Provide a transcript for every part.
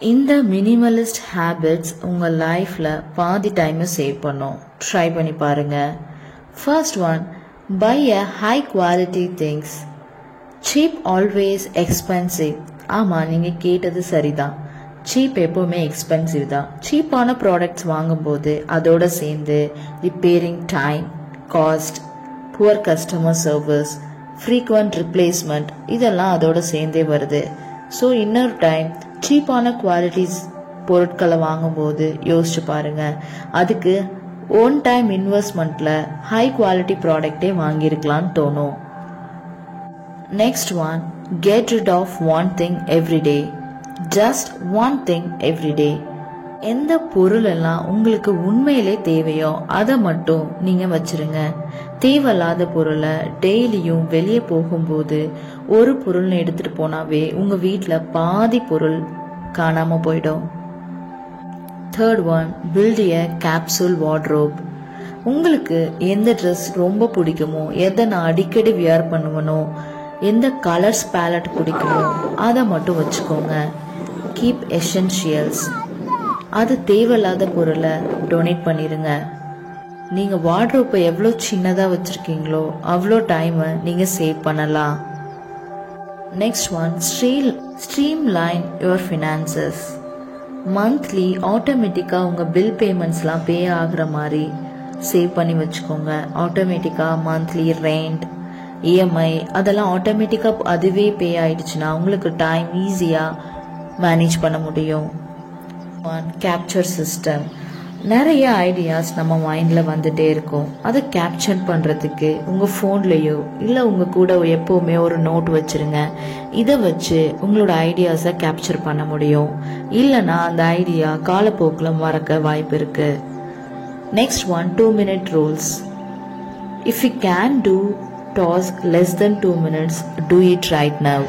இந்த Minimalist habits உங்கள் லைஃப்பில் பாதி டைமை சேவ் பண்ணும். ட்ரை பண்ணி பாருங்கள். First one, by a high quality things. Cheap always expensive. ஆமாம், நீங்கள் கேட்டது சரிதான். சீப் எப்போவுமே எக்ஸ்பென்சிவ் தான். சீப்பான ப்ராடக்ட்ஸ் வாங்கும்போது அதோடு சேர்ந்து repairing time, cost, poor customer service, frequent replacement இதெல்லாம் அதோடு சேர்ந்தே வருது. ஸோ இன்னொரு டைம் சீப்பான குவாலிட்டிஸ் பொருட்களை வாங்கும்போது யோசிச்சு பாருங்கள். அதுக்கு ஒன் டைம் இன்வெஸ்ட்மெண்ட்டில் ஹை குவாலிட்டி ப்ராடக்டே வாங்கியிருக்கலான்னு தோணும். Next one, get rid of one thing every day. Just one thing every day. எந்த பொருள் எல்லாம் உங்களுக்கு உண்மையிலே தேவையோ அதை மட்டும் நீங்கள் வச்சிருங்க. தேவையில்லாத பொருளை டெய்லியும் வெளியே போகும்போது ஒரு பொருள்னு எடுத்துகிட்டு போனாவே உங்கள் வீட்டில் பாதி பொருள் காணாமல் போயிடும். தேர்ட் ஒன், பில்ட் எ கேப்சூல் வார்ட்ரோப். உங்களுக்கு எந்த ட்ரெஸ் ரொம்ப பிடிக்குமோ, எதை நான் அடிக்கடி வியர் பண்ணுவனோ, எந்த கலர்ஸ் பேலட் பிடிக்குமோ அதை மட்டும் வச்சுக்கோங்க. Keep essentials. அது தேவையில்லாத பொருளை டொனேட் பண்ணிடுங்க. நீங்கள் வார்ட்ரோப்பை எவ்வளோ சின்னதாக வச்சுருக்கீங்களோ அவ்வளோ டைமை நீங்கள் சேவ் பண்ணலாம். Next one, stream line your finances. Monthly ஆட்டோமேட்டிக்காக உங்கள் பில் பேமெண்ட்ஸ்லாம் பே ஆகிற மாதிரி சேவ் பண்ணி வச்சுக்கோங்க. ஆட்டோமேட்டிக்காக மந்த்லி ரெண்ட், இஎம்ஐ அதெல்லாம் ஆட்டோமேட்டிக்காக அதுவே பே ஆயிடுச்சுன்னா உங்களுக்கு டைம் ஈஸியாக மேனேஜ் பண்ண முடியும். Capture system. நிறைய ஐடியாஸ் நம்ம மைண்டில் வந்துட்டே இருக்கும். அதை கேப்சர் பண்ணுறதுக்கு உங்கள் ஃபோன்லேயோ இல்லை உங்கள் கூட எப்போவுமே ஒரு நோட் வச்சுருங்க. இதை வச்சு உங்களோட ஐடியாஸை கேப்சர் பண்ண முடியும். இல்லைனா அந்த ஐடியா காலப்போக்கில் மறக்க வாய்ப்பு இருக்குது. Next one, 2 minute rules. If you can do task less than 2 minutes, do it right now.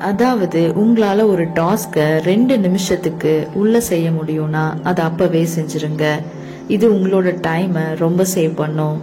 அதாவது உங்களால் ஒரு டாஸ்கை 2 நிமிஷத்துக்கு உள்ளே செய்ய முடியும்னா அதை அப்போவே செஞ்சுருங்க. இது உங்களோட டைமை ரொம்ப சேவ் பண்ணும்.